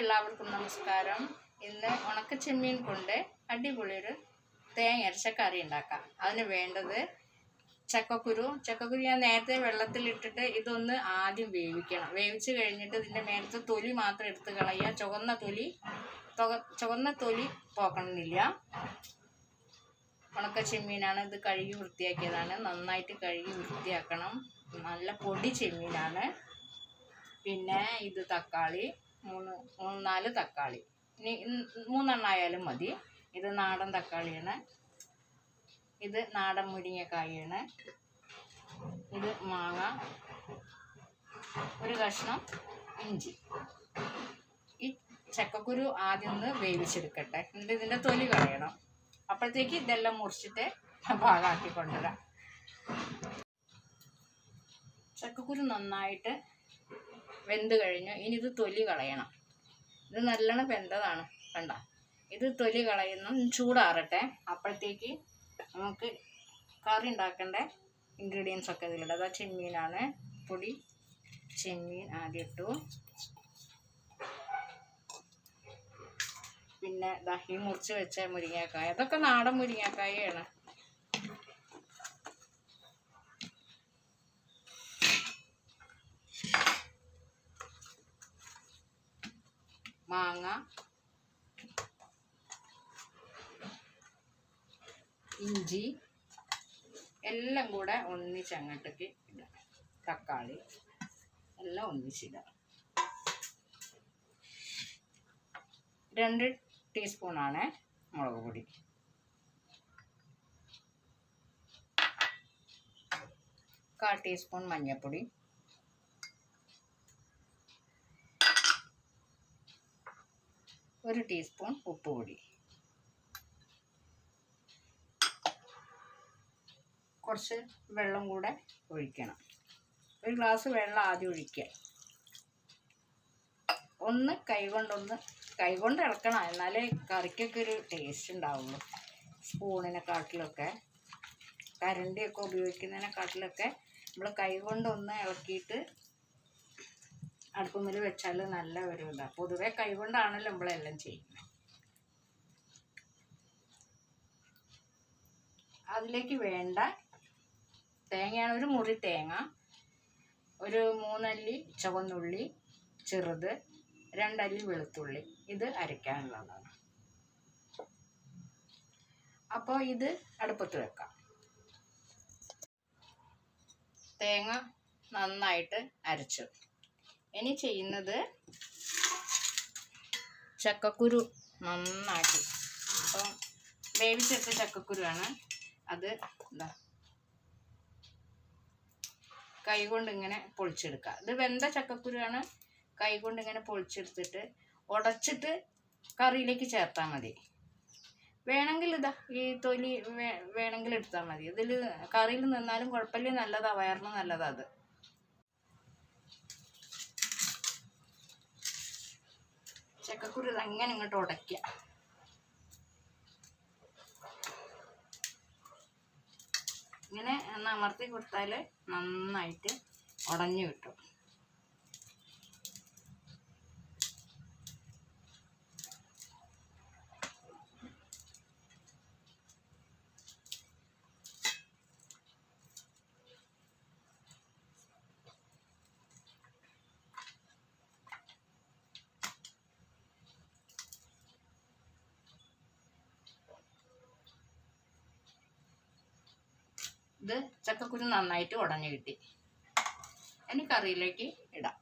എല്ലാവർക്കും നമസ്കാരം. ഇന്ന് ഉണക്കച്ചെമ്മീൻ കൊണ്ട് അടിപൊളിയൊരു തേങ്ങ അരച്ച കറി ഉണ്ടാക്കാം. അതിന് വേണ്ടത് ചക്കക്കുരു ഞാൻ നേരത്തെ വെള്ളത്തിലിട്ടിട്ട് ഇതൊന്ന് ആദ്യം വേവിക്കണം. വേവിച്ച് കഴിഞ്ഞിട്ട് ഇതിൻ്റെ മേലത്തെ തൊലി മാത്രം എടുത്ത് കളയുക. ചുവന്ന തൊലി പോക്കണമെന്നില്ല. ഉണക്കച്ചെമ്മീനാണ്, ഇത് കഴുകി വൃത്തിയാക്കിയതാണ്. നന്നായിട്ട് കഴുകി വൃത്തിയാക്കണം. നല്ല പൊടി ചെമ്മീനാണ്. പിന്നെ ഇത് തക്കാളി, 3-4 തക്കാളി, ഇനി 3 ആയാലും മതി. ഇത് നാടൻ തക്കാളിയാണ്. ഇത് നാടൻ മുരിങ്ങക്കായാണ്. ഇത് മാങ്ങ, ഒരു കഷ്ണം ഇഞ്ചി. ഈ ചക്കക്കുരു ആദ്യം ഒന്ന് വേവിച്ചെടുക്കട്ടെ, എന്നിട്ട് ഇതിൻ്റെ തൊലി കളയണം. അപ്പോഴത്തേക്ക് ഇതെല്ലാം മുറിച്ചിട്ട് പാകാക്കി കൊണ്ടുവരാം. ചക്കക്കുരു നന്നായിട്ട് വെന്ത് കഴിഞ്ഞു. ഇനി ഇത് തൊലി കളയണം. ഇത് നല്ലോണം വെന്തതാണ്, കണ്ട. ഇത് തൊലി കളയുന്നു. ചൂടാറട്ടെ. അപ്പോഴത്തേക്ക് നമുക്ക് കറി ഉണ്ടാക്കേണ്ട ഇൻഗ്രീഡിയൻസ് ഒക്കെ ഇതിലിടാം. അതാ ചെമ്മീനാണ്. പൊടി ചെമ്മീൻ ആദ്യം ഇട്ടു. പിന്നെ ഈ മുറിച്ച് വെച്ച മുരിങ്ങക്കായ, അതൊക്കെ നാടൻ മുരിങ്ങക്കായാണ്. മാങ്ങ, ഇഞ്ചി എല്ലാം കൂടെ ഒന്നിച്ച് അങ്ങോട്ടേക്ക് ഇടാം. തക്കാളി എല്ലാം ഒന്നിച്ചിടാം. 2 ടീസ്പൂണാണ് മുളക് പൊടി. കാൽ ടീസ്പൂൺ മഞ്ഞൾപ്പൊടി, 1 ടീസ്പൂൺ ഉപ്പുപൊടി, കുറച്ച് വെള്ളം കൂടെ ഒഴിക്കണം. 1 ഗ്ലാസ് വെള്ളം ആദ്യം ഒഴിക്കുക. ഒന്ന് കൈകൊണ്ട് ഇളക്കണം, എന്നാലേ കറിക്കൊക്കെ ഒരു ടേസ്റ്റ് ഉണ്ടാവുള്ളൂ. സ്പൂണിനെക്കാട്ടിലൊക്കെ, കരണ്ടിയൊക്കെ ഉപയോഗിക്കുന്നതിനെക്കാട്ടിലൊക്കെ നമ്മൾ കൈകൊണ്ട് ഒന്ന് ഇളക്കിയിട്ട് അടുപ്പുമ്മൽ വെച്ചാൽ നല്ല ഒരു ഇതാണ്. പൊതുവെ കൈകൊണ്ടാണല്ലോ നമ്മളെല്ലാം ചെയ്യുന്നത്. അതിലേക്ക് വേണ്ട തേങ്ങയാണ്. 1 മുറി തേങ്ങ, ഒരു 3 അല്ലി ചുവന്നുള്ളി ചെറുത്, 2 അല്ലി വെളുത്തുള്ളി. ഇത് അരയ്ക്കാനുള്ളതാണ്. അപ്പോൾ ഇത് അടുപ്പത്ത് വെക്കാം. തേങ്ങ നന്നായിട്ട് അരച്ചു. ഇനി ചെയ്യുന്നത് ചക്കക്കുരു നന്നാക്കി, അപ്പം വേവിച്ചെടുത്ത ചക്കക്കുരുവാണ്. അത് എന്താ കൈകൊണ്ട് ഇങ്ങനെ പൊളിച്ചെടുക്കുക. ഇത് വെന്ത ചക്കക്കുരുവാണ്. കൈകൊണ്ട് ഇങ്ങനെ പൊളിച്ചെടുത്തിട്ട് ഉടച്ചിട്ട് കറിയിലേക്ക് ചേർത്താൽ മതി. വേണമെങ്കിൽ ഈ തൊലി വേണമെങ്കിൽ എടുത്താൽ മതി. ഇതിൽ കറിയിൽ നിന്നാലും കുഴപ്പമില്ല, നല്ലതാണ്, വയറിന് നല്ലതാണ്. അത് ചക്കക്കുരു അങ്ങനെ ഇങ്ങോട്ട് ഉടയ്ക്കുക. ഇങ്ങനെ ഒന്ന് അമർത്തി കൊടുത്താൽ നന്നായിട്ട് ഉടഞ്ഞു കിട്ടും. ഇത് ചക്കക്കുരു നന്നായിട്ട് ഉടഞ്ഞു കിട്ടി. ഇനി കറിയിലേക്ക് ഇടാം.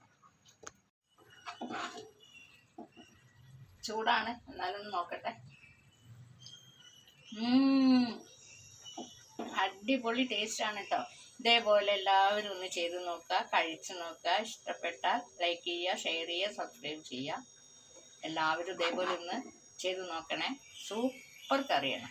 ചൂടാണ്, എന്നാലും നോക്കട്ടെ. അടിപൊളി ടേസ്റ്റാണ് കേട്ടോ. ഇതേപോലെ എല്ലാവരും ഒന്ന് ചെയ്ത് നോക്കുക, കഴിച്ച് നോക്കുക. ഇഷ്ടപ്പെട്ടാൽ ലൈക്ക് ചെയ്യുക, ഷെയർ ചെയ്യുക, സബ്സ്ക്രൈബ് ചെയ്യുക. എല്ലാവരും ഇതേപോലെ ഒന്ന് ചെയ്ത് നോക്കണേ. സൂപ്പർ കറിയാണ്.